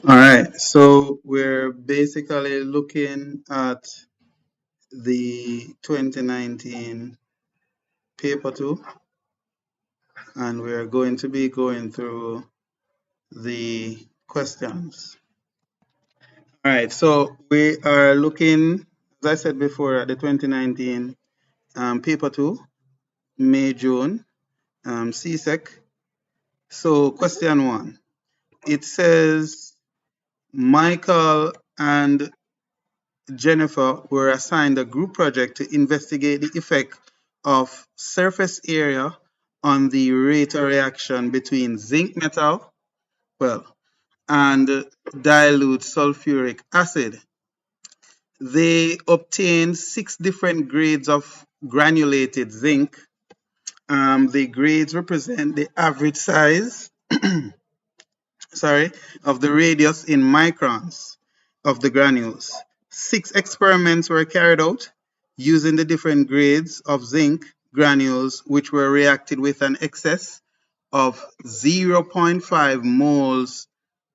All right, so we're basically looking at the 2019 paper two, and we're going to be going through the questions. All right, so we are looking, as I said before, at the 2019 paper two, May, June, CSEC. So question one, it says Michael and Jennifer were assigned a group project to investigate the effect of surface area on the rate of reaction between zinc metal, well, and dilute sulfuric acid. They obtained 6 different grades of granulated zinc. The grades represent the average size, sorry, of the radius in microns of the granules. 6 experiments were carried out using the different grades of zinc granules, which were reacted with an excess of 0.5 moles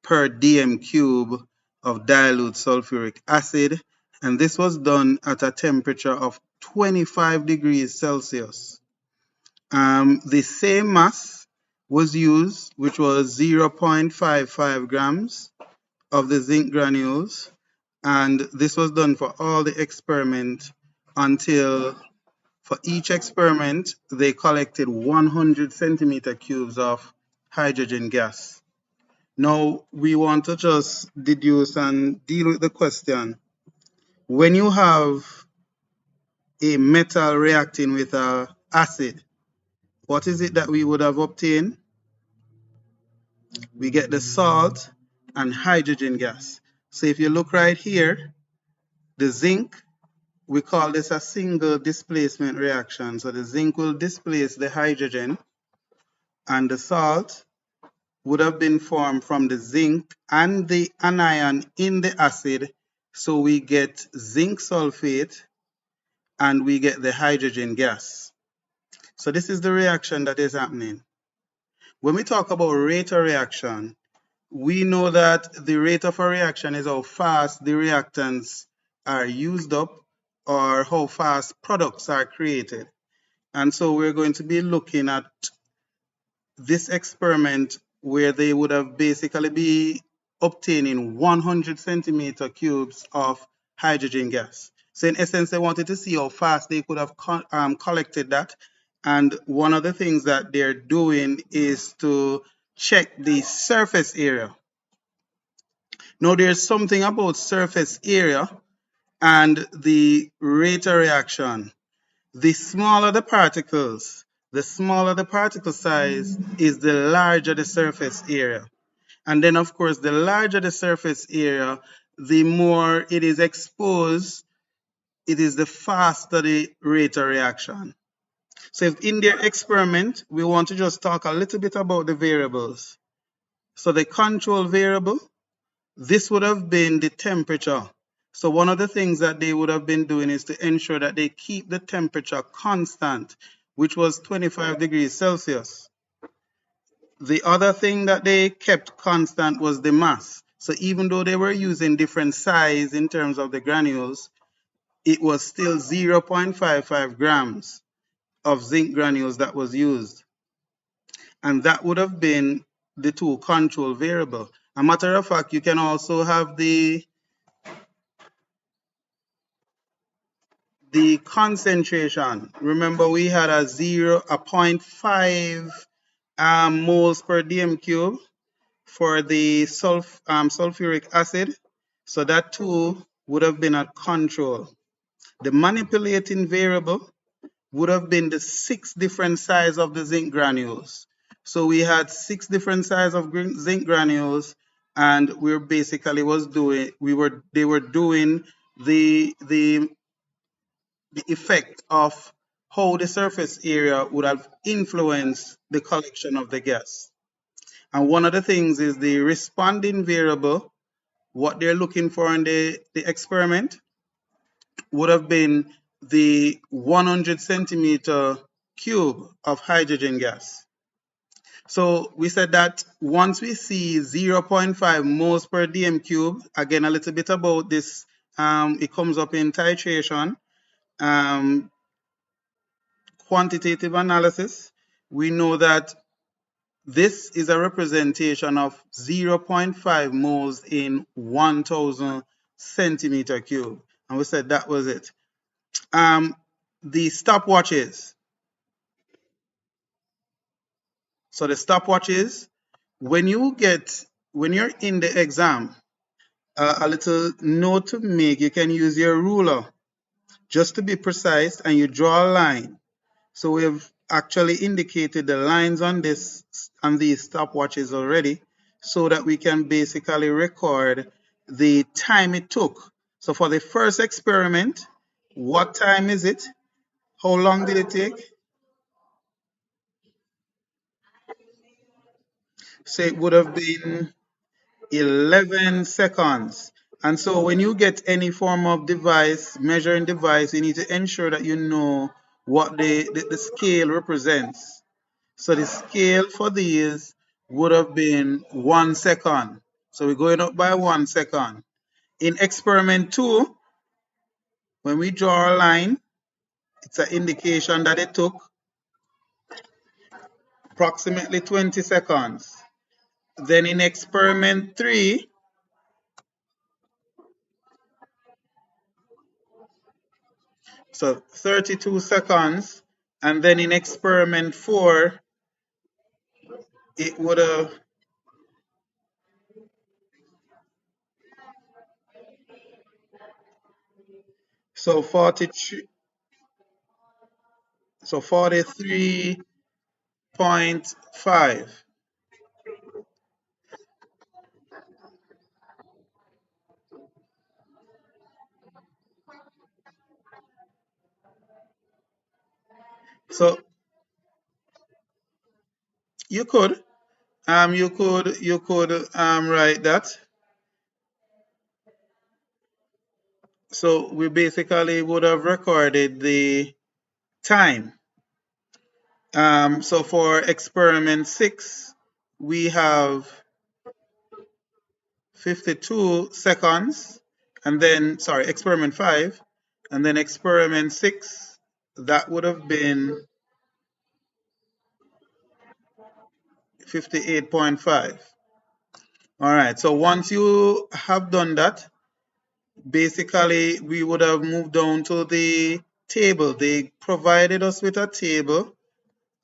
per dm cube of dilute sulfuric acid, and this was done at a temperature of 25 degrees Celsius. The same mass was used, which was 0.55 grams of the zinc granules, and this was done for all the experiment until for each experiment they collected 100 centimeter cubes of hydrogen gas. Now we want to just deduce and deal with the question. When you have a metal reacting with an acid, what is it that we would have obtained? We get the salt and hydrogen gas. So if you look right here, the zinc, we call this a single displacement reaction. So the zinc will displace the hydrogen, and the salt would have been formed from the zinc and the anion in the acid. So we get zinc sulfate and we get the hydrogen gas. So this is the reaction that is happening. When we talk about rate of reaction, we know that the rate of a reaction is how fast the reactants are used up or how fast products are created. And so we're going to be looking at this experiment where they would have basically be obtaining 100 centimeter cubes of hydrogen gas. So in essence, they wanted to see how fast they could have collected that. And one of the things that they're doing is to check the surface area. Now there's something about surface area and the rate of reaction. The smaller the particles, the smaller the particle size is, the larger the surface area. And then of course, the larger the surface area, the more it is exposed, it is the faster the rate of reaction. So if in their experiment, we want to just talk a little bit about the variables. So the control variable, this would have been the temperature. So one of the things that they would have been doing is to ensure that they keep the temperature constant, which was 25 degrees Celsius. The other thing that they kept constant was the mass. So even though they were using different size in terms of the granules, it was still 0.55 grams of zinc granules that was used. And that would have been the two control variable. A matter of fact, you can also have the concentration. Remember, we had a 0.5 moles per dm cube for the sulfuric acid. So that too would have been at control. The manipulating variable would have been the 6 different sizes of the zinc granules. So we had 6 different sizes of zinc granules, and we basically they were doing the effect of how the surface area would have influenced the collection of the gas. And one of the things is the responding variable, what they're looking for in the experiment, would have been the 100 centimeter cube of hydrogen gas. So we said that once we see 0.5 moles per dm cube, again, a little bit about this, it comes up in titration, quantitative analysis. We know that this is a representation of 0.5 moles in 1,000 centimeter cube. And we said that was it. The stopwatches. So the stopwatches, when you're in the exam, a little note to make, you can use your ruler just to be precise, and you draw a line. So we've actually indicated the lines on these stopwatches already, so that we can basically record the time it took. So for the first experiment, what time is it? How long did it take? So it would have been 11 seconds. And so when you get any form of device, measuring device, you need to ensure that you know what the scale represents. So the scale for these would have been 1 second. So we're going up by 1 second. In experiment 2, when we draw a line, it's an indication that it took approximately 20 seconds. Then in experiment 3, so 32 seconds. And then in experiment 4, it would have, so 43, so 43.5. So you could, write that. So we basically would have recorded the time. So for experiment 6, we have 52 seconds, and then, sorry, experiment 5, and then experiment 6, that would have been 58.5. All right, so once you have done that, basically we would have moved down to the table. They provided us with a table,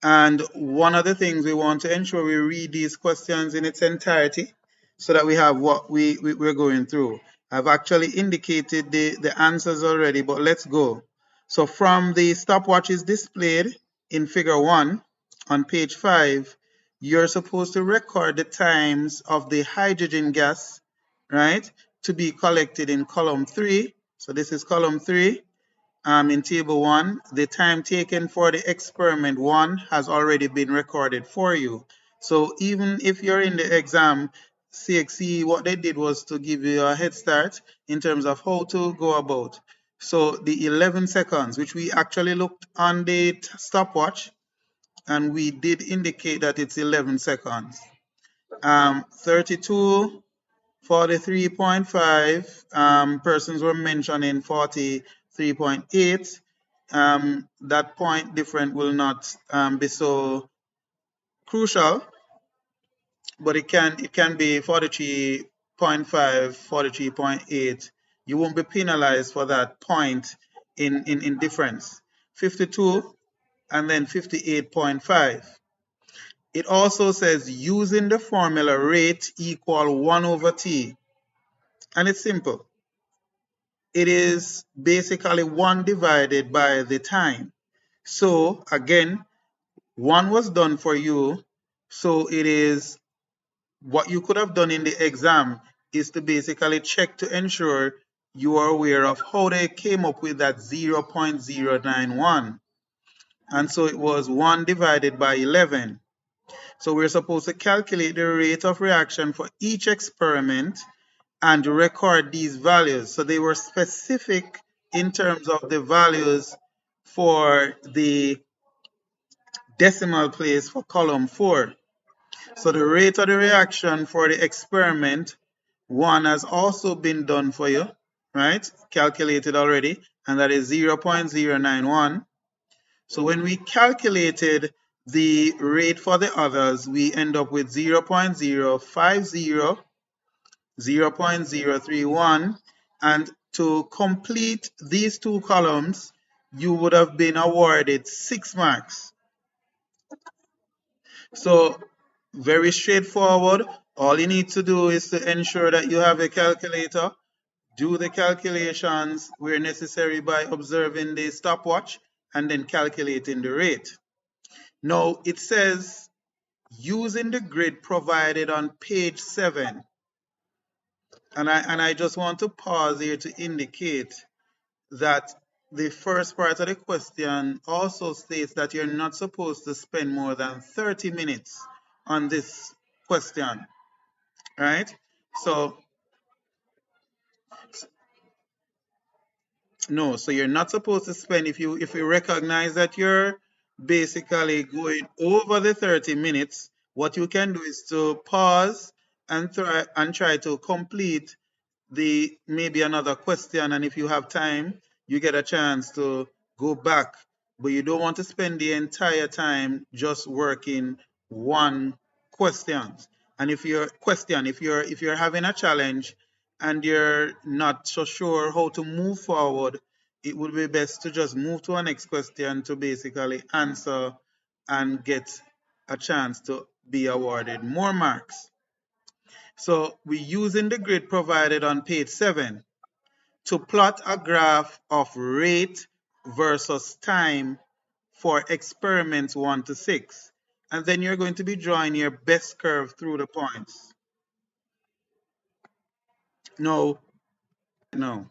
and one of the things we want to ensure we read these questions in its entirety so that we have what we're going through. I've actually indicated the answers already, but let's go. So from the stopwatches displayed in figure 1 on page 5, you're supposed to record the times of the hydrogen gas, right, to be collected in column 3. So this is column 3. In table 1, the time taken for the experiment 1 has already been recorded for you. So even if you're in the exam, CXC, what they did was to give you a head start in terms of how to go about. So the 11 seconds, which we actually looked on the stopwatch, and we did indicate that it's 11 seconds. 32, 43.5, persons were mentioning 43.8. That point difference will not be so crucial, but it can be 43.5, 43.8. You won't be penalized for that point in difference. 52 and then 58.5. It also says using the formula rate equal 1 over t. And it's simple. It is basically 1 divided by the time. So again, 1 was done for you. So it is what you could have done in the exam is to basically check to ensure you are aware of how they came up with that 0.091. And so it was 1 divided by 11. So we're supposed to calculate the rate of reaction for each experiment and record these values. So they were specific in terms of the values for the decimal place for column 4. So the rate of the reaction for the experiment one has also been done for you, right? Calculated already, and that is 0.091. So when we calculated the rate for the others, we end up with 0.050, 0.031, and to complete these two columns, you would have been awarded 6 marks. So very straightforward. All you need to do is to ensure that you have a calculator, do the calculations where necessary by observing the stopwatch, and then calculating the rate. Now it says using the grid provided on page 7. And I just want to pause here to indicate that the first part of the question also states that you're not supposed to spend more than 30 minutes on this question, right? So no, so you're not supposed to spend, if you recognize that you're basically going over the 30 minutes, what you can do is to pause and try to complete the maybe another question, and if you have time, you get a chance to go back, but you don't want to spend the entire time just working one question. And if you're having a challenge and you're not so sure how to move forward, it would be best to just move to a next question to basically answer and get a chance to be awarded more marks. So we're using the grid provided on page 7 to plot a graph of rate versus time for experiments 1 to 6. And then you're going to be drawing your best curve through the points. No. So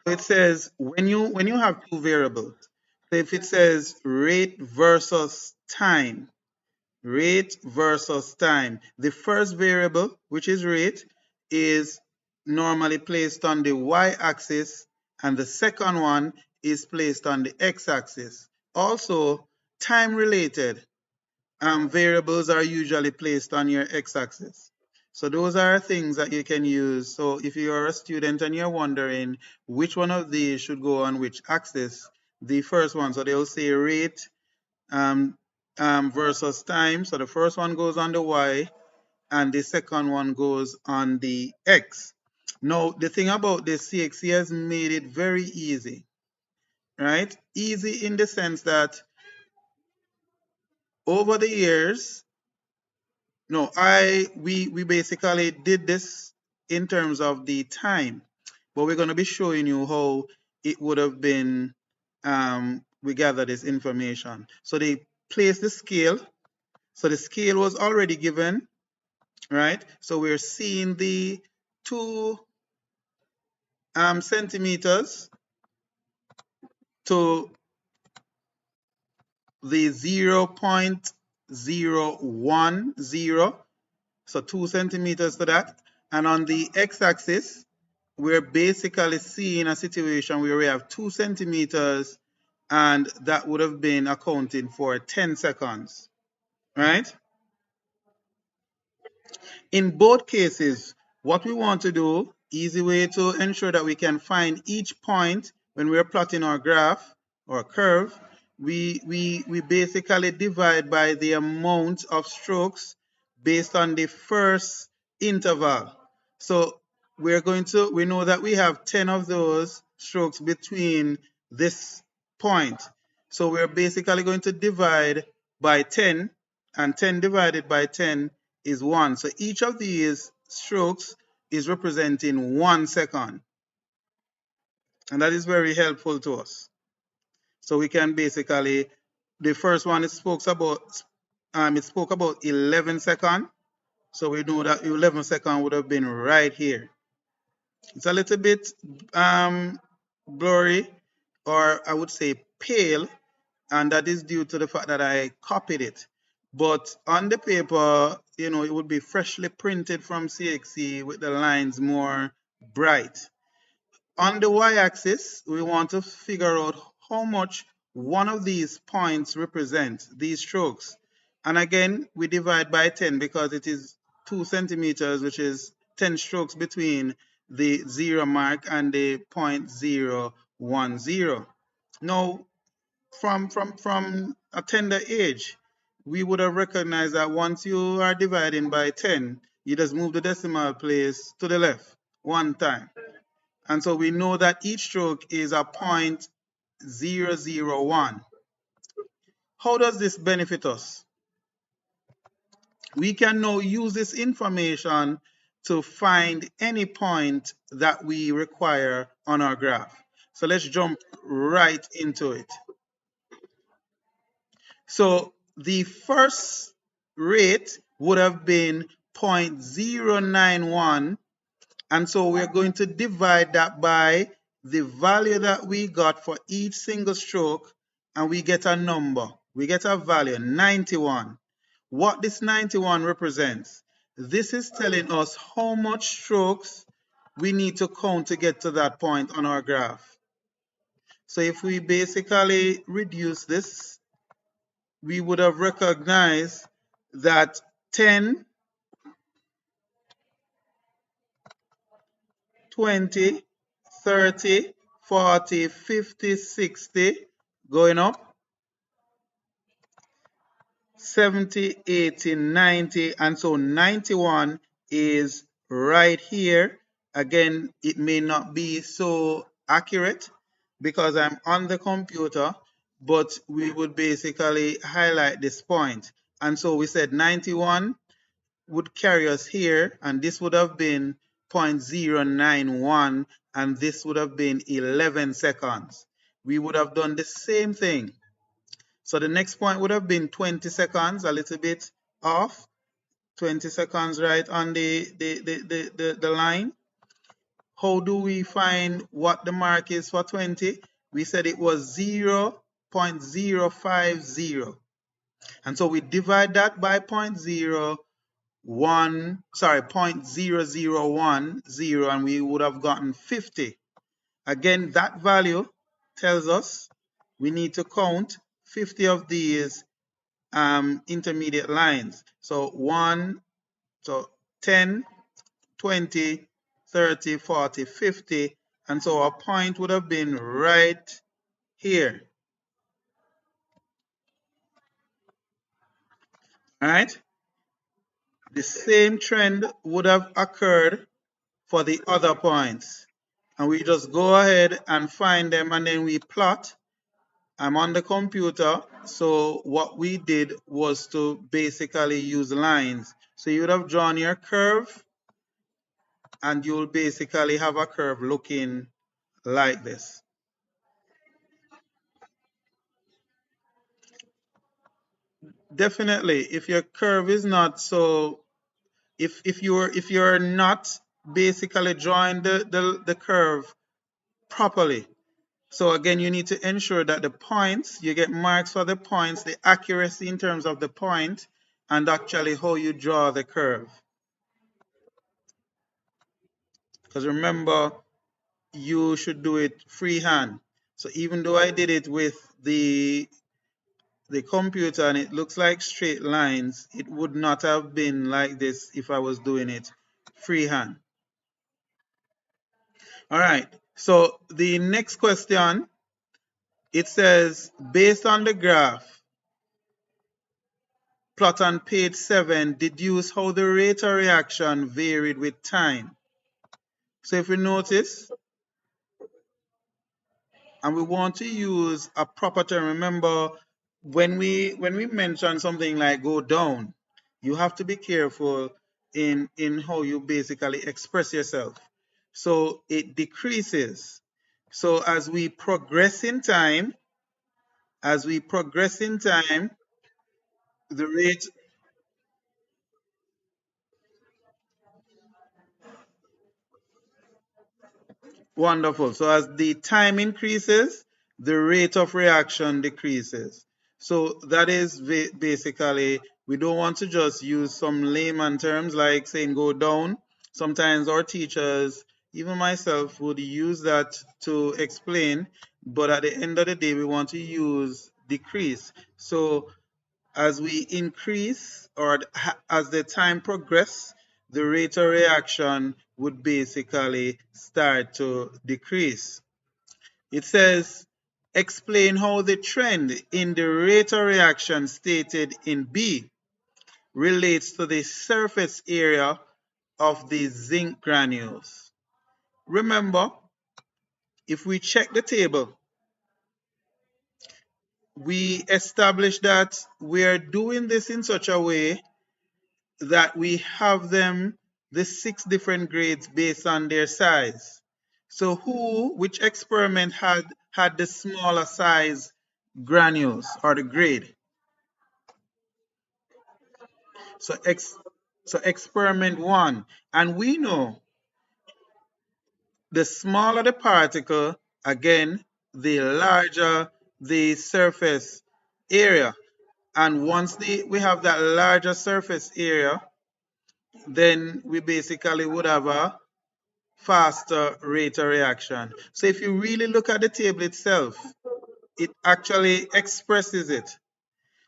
it says when you have two variables, so if it says rate versus time, the first variable, which is rate, is normally placed on the y-axis, and the second one is placed on the x-axis. Also, time-related variables are usually placed on your x-axis. So those are things that you can use. So if you're a student and you're wondering which one of these should go on which axis, the first one, so they'll say rate versus time. So the first one goes on the y, and the second one goes on the x. Now, the thing about this, CXC has made it very easy, right? Easy in the sense that over the years, no, we basically did this in terms of the time, but we're going to be showing you how it would have been we gather this information. So they place the scale. So the scale was already given, right? So we're seeing the 2 centimeters to the 0.010. So 2 centimeters to that. And on the x-axis, we're basically seeing a situation where we have 2 centimeters, and that would have been accounting for 10 seconds, right? In both cases, what we want to do, easy way to ensure that we can find each point when we're plotting our graph or curve, we basically divide by the amount of strokes based on the first interval. So we know that we have 10 of those strokes between this point. So we're basically going to divide by 10, and 10 divided by 10 is 1. So each of these strokes is representing 1 second. And that is very helpful to us. So we can basically, the first one it spoke about 11 seconds. So we know that 11 seconds would have been right here. It's a little bit blurry, or I would say pale, and that is due to the fact that I copied it. But on the paper, it would be freshly printed from CXC with the lines more bright. On the y-axis, we want to figure out how much one of these points represents, these strokes. And again, we divide by 10 because it is 2 centimeters, which is 10 strokes between the 0 mark and the 0.010. Now, from a tender age, we would have recognized that once you are dividing by 10, you just move the decimal place to the left one time. And so we know that each stroke is a 0.001. How does this benefit us? We can now use this information to find any point that we require on our graph. So let's jump right into it. So the first rate would have been 0.091, and so we're going to divide that by the value that we got for each single stroke, and we get a number. We get a value, 91. What this 91 represents, this is telling us how much strokes we need to count to get to that point on our graph. So if we basically reduce this, we would have recognized that 10, 20, 30, 40, 50, 60, going up, 70, 80, 90, and so 91 is right here. Again, it may not be so accurate because I'm on the computer, but we would basically highlight this point. And so we said 91 would carry us here, and this would have been 0.091, and this would have been 11 seconds. We would have done the same thing. So the next point would have been 20 seconds, a little bit off. 20 seconds right on the line. How do we find what the mark is for 20? We said it was 0.050. And so we divide that by 0.0010, and we would have gotten 50. Again, that value tells us we need to count 50 of these intermediate lines. So 10, 20, 30, 40, 50, and so our point would have been right here. All right? The same trend would have occurred for the other points. And we just go ahead and find them, and then we plot. I'm on the computer, so what we did was to basically use lines. So you would have drawn your curve, and you'll basically have a curve looking like this. Definitely, if your curve is not so, if you're not basically drawing the curve properly. So again, you need to ensure that the points, you get marks for the points, the accuracy in terms of the point, and actually how you draw the curve. Because remember, you should do it freehand. So even though I did it with the computer and it looks like straight lines, it would not have been like this if I was doing it freehand. All right, so the next question, it says, based on the graph, plot on page 7, deduce how the rate of reaction varied with time. So if we notice, and we want to use a proper term, remember, when we mention something like go down, you have to be careful in how you basically express yourself. So it decreases. So as we progress in time, the rate. Wonderful. So as the time increases, the rate of reaction decreases. So that is basically, we don't want to just use some layman terms like saying go down. Sometimes our teachers, even myself, would use that to explain, but at the end of the day, we want to use decrease. So as we increase or as the time progress, the rate of reaction would basically start to decrease. It says, explain how the trend in the rate of reaction stated in B relates to the surface area of the zinc granules. Remember, if we check the table, we established that we are doing this in such a way that we have them the 6 different grades based on their size. So which experiment had the smaller size granules or the grade? So experiment 1, and we know the smaller the particle, again, the larger the surface area. And once we have that larger surface area, then we basically would have a faster rate of reaction. So if you really look at the table itself, it actually expresses it.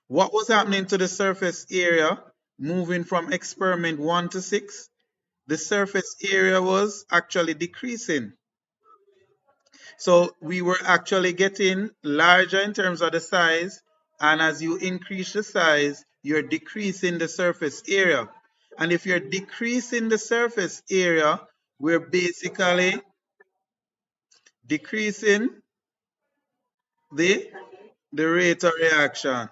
What was happening to the surface area moving from experiment 1 to 6? The surface area was actually decreasing. So we were actually getting larger in terms of the size, and as you increase the size, you're decreasing the surface area. And if you're decreasing the surface area, we're basically decreasing the, the rate of reaction.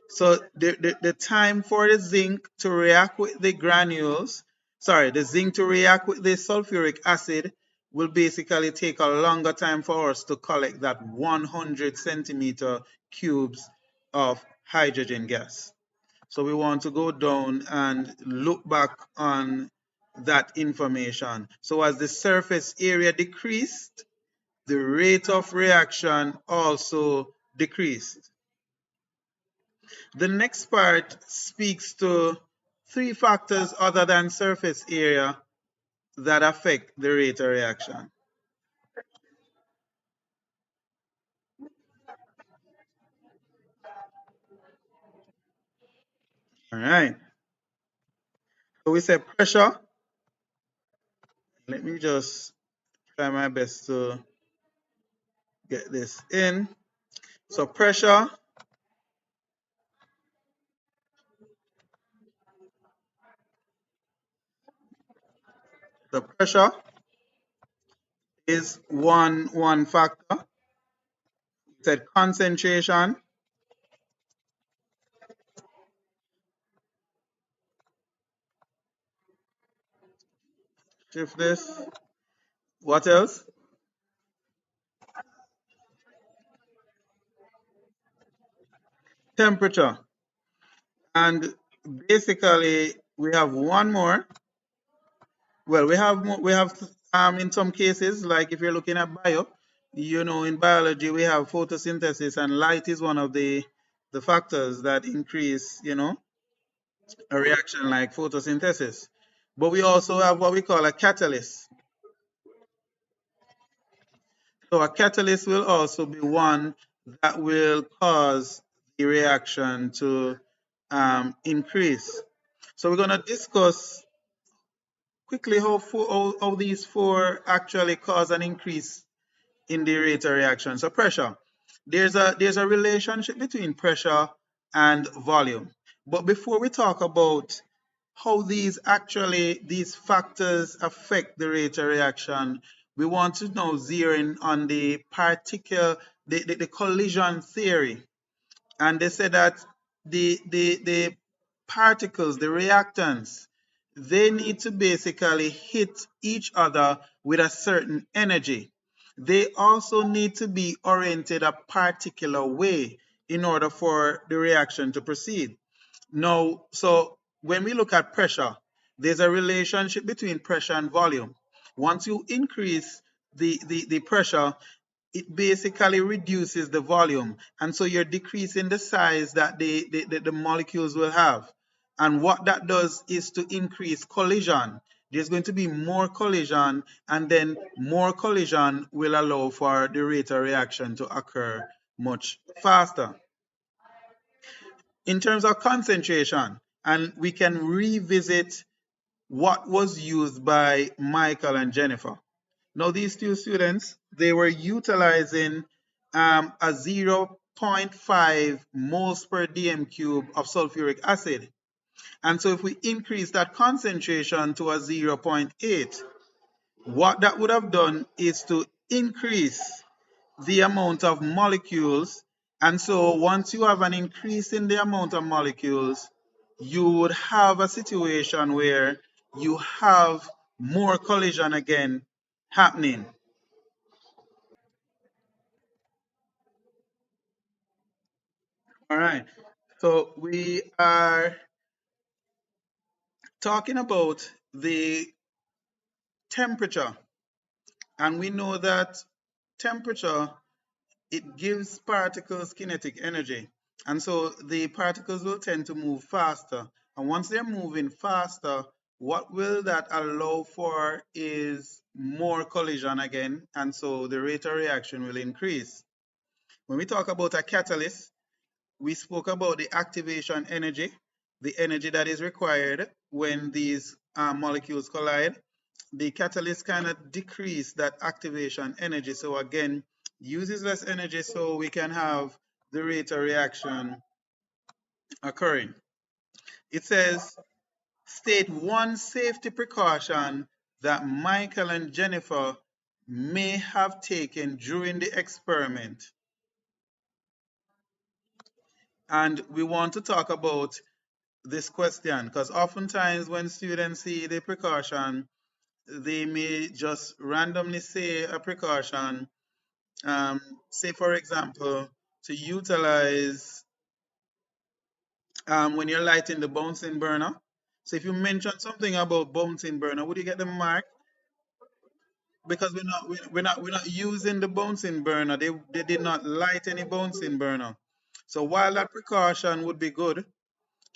So the time for the zinc to react with the granules, the zinc to react with the sulfuric acid will basically take a longer time for us to collect that 100 centimeter cubes of hydrogen gas. So we want to go down and look back on that information. So as the surface area decreased, the rate of reaction also decreased. The next part speaks to 3 factors other than surface area that affect the rate of reaction. All right. So we say pressure. Let me just try my best to get this in. So pressure is one factor. We said concentration. Shift this. What else? Temperature. And basically, we have one more. Well, we have in some cases, like if you're looking at bio, in biology we have photosynthesis, and light is one of the factors that increase, a reaction like photosynthesis. But we also have what we call a catalyst. So a catalyst will also be one that will cause the reaction to increase. So we're going to discuss quickly how these 4 actually cause an increase in the rate of reaction. So pressure. There's a relationship between pressure and volume. But before we talk about how these factors affect the rate of reaction, we want to now zero in on the the collision theory. And they said that the particles, the reactants, they need to basically hit each other with a certain energy. They also need to be oriented a particular way in order for the reaction to proceed. Now, so when we look at pressure, there's a relationship between pressure and volume. Once you increase the pressure, it basically reduces the volume. And so you're decreasing the size that the molecules will have. And what that does is to increase collision. There's going to be more collision, and then more collision will allow for the rate of reaction to occur much faster. in terms of concentration, and we can revisit what was used by Michael and Jennifer. Now, these two students, they were utilizing a 0.5 moles per dm cube of sulfuric acid. And so if we increase that concentration to a 0.8, what that would have done is to increase the amount of molecules. And so once you have an increase in the amount of molecules, you would have a situation where you have more collision again happening. All right. So we are talking about the temperature, and we know that temperature, it gives particles kinetic energy. And so the particles will tend to move faster. And once they're moving faster, what will that allow for is more collision again. And so the rate of reaction will increase. When we talk about a catalyst, we spoke about the activation energy, the energy that is required when these molecules collide. The catalyst kind of decrease that activation energy. So again, uses less energy so we can have the rate of reaction occurring. It says, state one safety precaution that Michael and Jennifer may have taken during the experiment. And we want to talk about this question because oftentimes when students see the precaution, they may just randomly say a precaution. Say, for example, to utilize when you're lighting the bouncing burner. So if you mention something about bouncing burner, would you get the mark? Because we're not using the bouncing burner. They did not light any bouncing burner. So while that precaution would be good,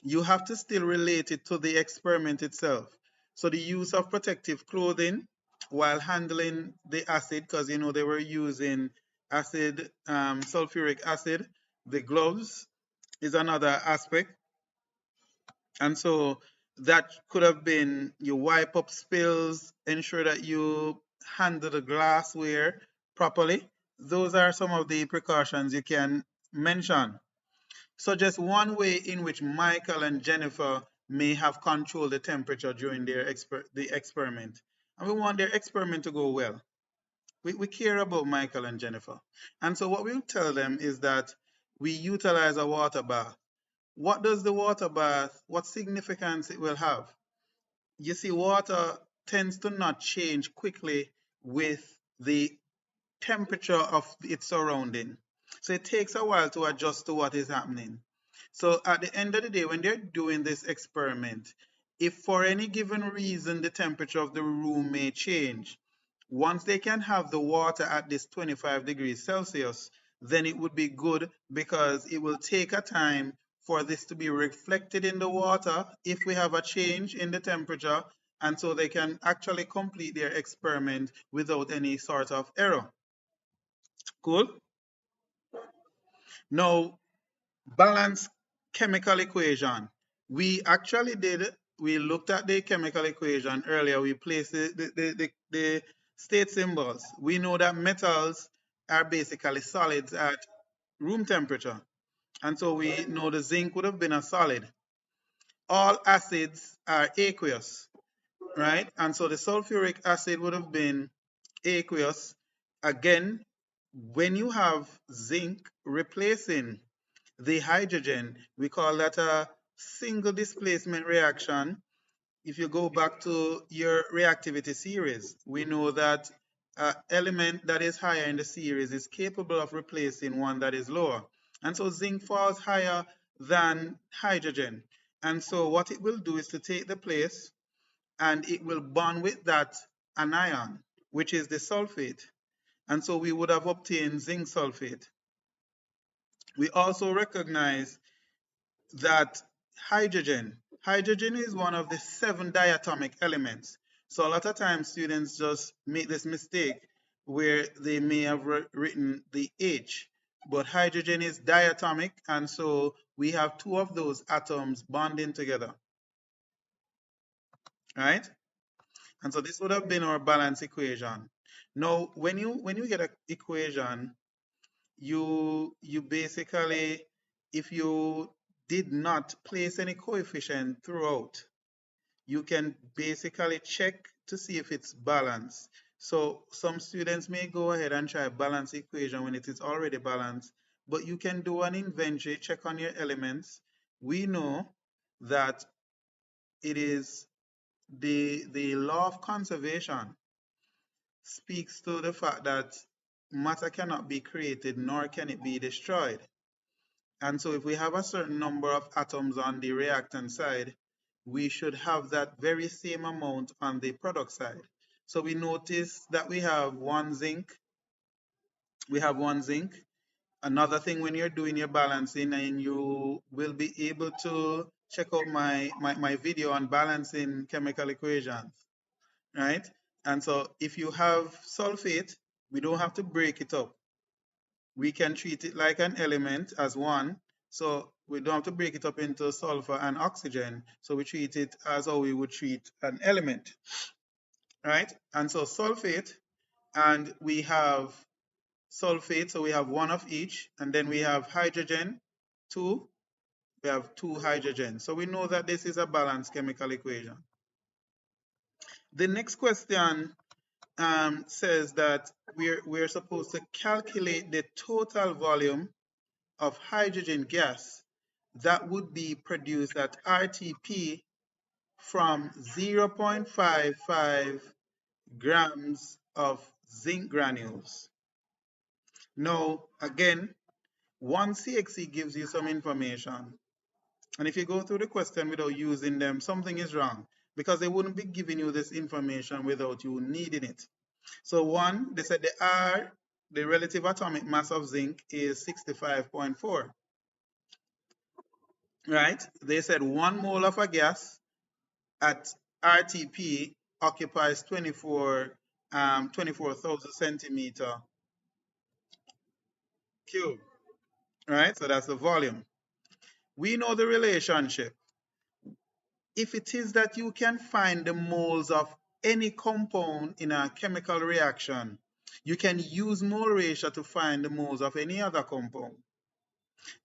you have to still relate it to the experiment itself. So the use of protective clothing while handling the acid, because they were using acid, sulfuric acid, the gloves is another aspect. And so that could have been you wipe up spills, ensure that you handle the glassware properly. Those are some of the precautions you can mention. So just one way in which Michael and Jennifer may have controlled the temperature during the experiment. And we want their experiment to go well. We care about Michael and Jennifer. And so what we'll tell them is that we utilize a water bath. What does the water bath, what significance it will have? You see, water tends to not change quickly with the temperature of its surrounding. So it takes a while to adjust to what is happening. So at the end of the day, when they're doing this experiment, if for any given reason the temperature of the room may change, once they can have the water at this 25 degrees Celsius, then it would be good because it will take a time for this to be reflected in the water if we have a change in the temperature, and so they can actually complete their experiment without any sort of error. Cool? Now, balance chemical equation. We looked at the chemical equation earlier. We placed the state symbols. We know that metals are basically solids at room temperature. And so we know the zinc would have been a solid. All acids are aqueous, right? And so the sulfuric acid would have been aqueous. Again, when you have zinc replacing the hydrogen, we call that a single displacement reaction. If you go back to your reactivity series, we know that an element that is higher in the series is capable of replacing one that is lower. And so zinc falls higher than hydrogen. And so what it will do is to take the place and it will bond with that anion, which is the sulfate. And so we would have obtained zinc sulfate. We also recognize that hydrogen is one of the 7 diatomic elements. So a lot of times students just make this mistake where they may have written the H, but hydrogen is diatomic, and so we have two of those atoms bonding together, right? And so this would have been our balance equation. Now, when you get an equation, you basically, if you did not place any coefficient throughout, you can basically check to see if it's balanced. So some students may go ahead and try a balance equation when it is already balanced, but you can do an inventory, check on your elements. We know that it is the law of conservation speaks to the fact that matter cannot be created nor can it be destroyed. And so if we have a certain number of atoms on the reactant side, we should have that very same amount on the product side. So we notice that we have one zinc. We have one zinc. Another thing, when you're doing your balancing, and you will be able to check out my video on balancing chemical equations, right? And so if you have sulfate, we don't have to break it up. We can treat it like an element as one. So we don't have to break it up into sulfur and oxygen. So we treat it as how we would treat an element, right? And so sulfate, and we have sulfate, so we have one of each, and then we have hydrogen, two, we have two hydrogen. So we know that this is a balanced chemical equation. The next question says that we're supposed to calculate the total volume of hydrogen gas that would be produced at RTP from 0.55 grams of zinc granules. Now, again, one CXC gives you some information. And if you go through the question without using them, something is wrong, because they wouldn't be giving you this information without you needing it. So one, they said the relative atomic mass of zinc is 65.4. Right? They said 1 mole of a gas at RTP occupies 24,000 centimeter cube. Right? So that's the volume. We know the relationship. If it is that you can find the moles of any compound in a chemical reaction, you can use mole ratio to find the moles of any other compound.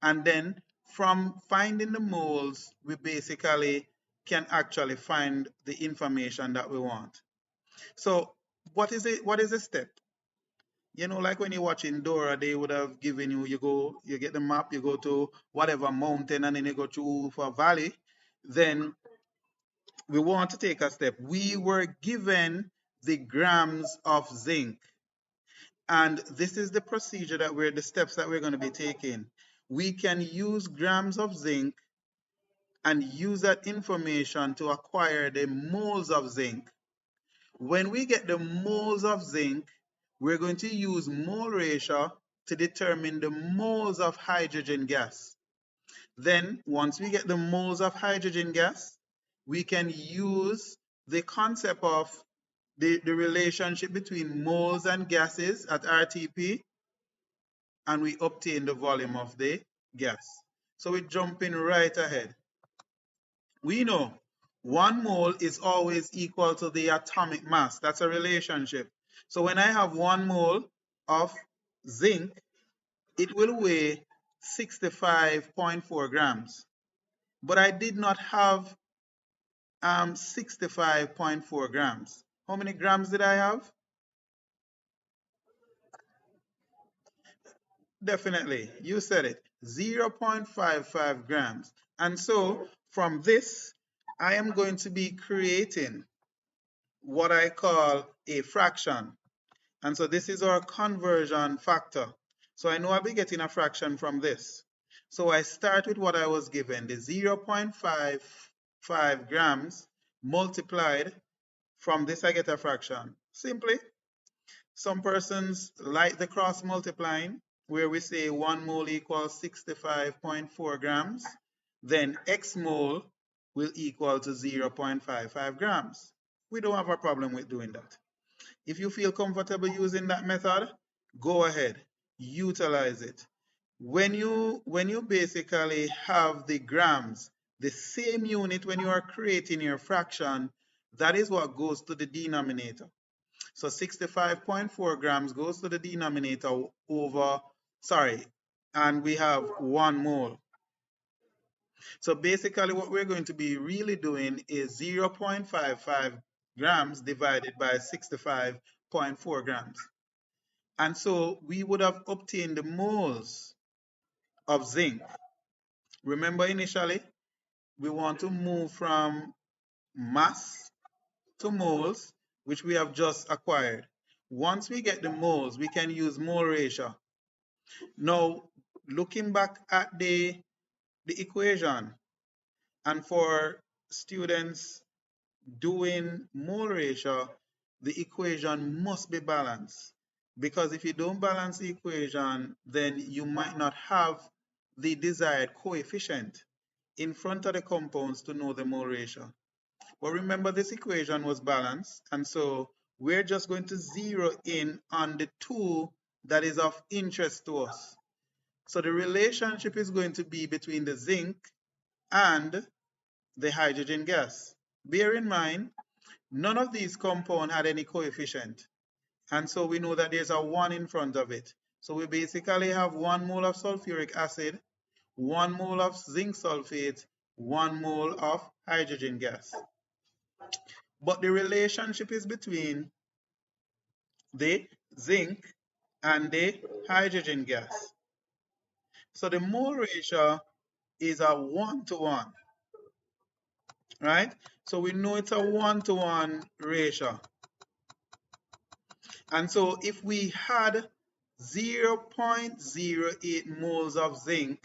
And then from finding the moles, we basically can actually find the information that we want. So what is the step? You know, like when you're watching Dora, they would have given you, you get the map, you go to whatever mountain, and then you go to for a valley. Then we want to take a step. We were given the grams of zinc. And this is the procedure the steps that we're going to be taking. We can use grams of zinc and use that information to acquire the moles of zinc. When we get the moles of zinc, we're going to use mole ratio to determine the moles of hydrogen gas. Then, once we get the moles of hydrogen gas, we can use the concept of the relationship between moles and gases at RTP, and we obtain the volume of the gas. So we're jumping right ahead. We know 1 mole is always equal to the atomic mass. That's a relationship. So when I have 1 mole of zinc, it will weigh 65.4 grams. But I did not have 65.4 grams. How many grams did I have? Definitely, you said it, 0.55 grams. And so from this, I am going to be creating what I call a fraction. And so this is our conversion factor. So I know I'll be getting a fraction from this. So I start with what I was given, the 0.55 grams multiplied. From this I get a fraction. Simply, some persons like the cross multiplying, where we say 1 mole equals 65.4 grams, then x mole will equal to 0.55 grams. We don't have a problem with doing that. If you feel comfortable using that method, go ahead, utilize it. When you basically have the grams, the same unit when you are creating your fraction, that is what goes to the denominator. So 65.4 grams goes to the denominator over, sorry, and we have 1 mole. So basically what we're going to be really doing is 0.55 grams divided by 65.4 grams. And so we would have obtained the moles of zinc. Remember initially, we want to move from mass to moles, which we have just acquired. Once we get the moles, we can use mole ratio. Now, looking back at the equation, and for students doing mole ratio, the equation must be balanced. Because if you don't balance the equation, then you might not have the desired coefficient in front of the compounds to know the mole ratio. But remember, this equation was balanced, and so we're just going to zero in on the two that is of interest to us. So the relationship is going to be between the zinc and the hydrogen gas. Bear in mind, none of these compounds had any coefficient. And so we know that there's a 1 in front of it. So we basically have 1 mole of sulfuric acid, 1 mole of zinc sulfate, 1 mole of hydrogen gas. But the relationship is between the zinc and the hydrogen gas. So the mole ratio is a 1-to-1, right? So we know it's a 1-to-1 ratio. And so if we had 0.08 moles of zinc,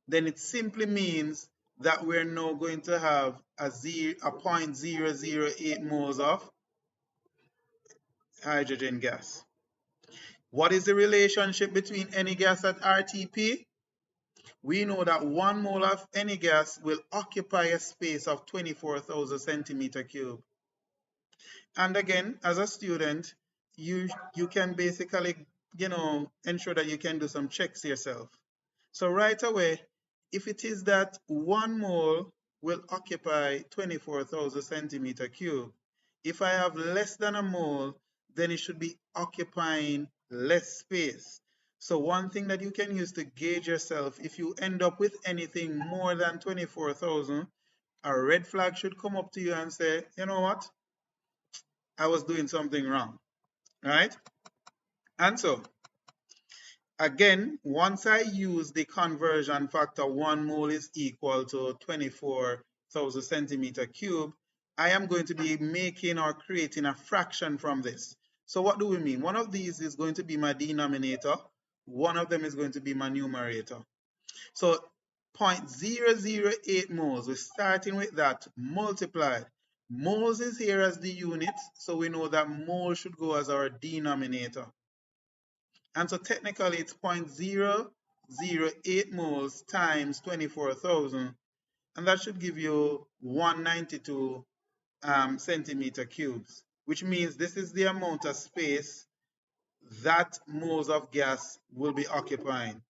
then it simply means that we're now going to have a 0.008 moles of hydrogen gas. What is the relationship between any gas at RTP? We know that 1 mole of any gas will occupy a space of 24,000 centimeter cube. And again, as a student, you can basically, ensure that you can do some checks yourself. So right away, if it is that 1 mole will occupy 24,000 centimeter cube, if I have less than a mole, then it should be occupying less space. So one thing that you can use to gauge yourself, if you end up with anything more than 24,000, a red flag should come up to you and say, you know what? I was doing something wrong, right? And so, again, once I use the conversion factor, 1 mole is equal to 24,000 centimeter cube, I am going to be making or creating a fraction from this. So what do we mean? One of these is going to be my denominator. One of them is going to be my numerator. So 0.008 moles, we're starting with that, multiplied. Moles is here as the unit, so we know that mole should go as our denominator. And so technically it's 0.008 moles times 24,000, and that should give you 192 centimeter cubes, which means this is the amount of space that moles of gas will be occupying.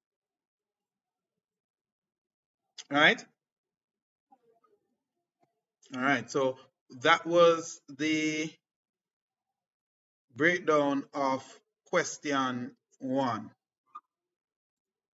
Right? All right, so that was the breakdown of question 1.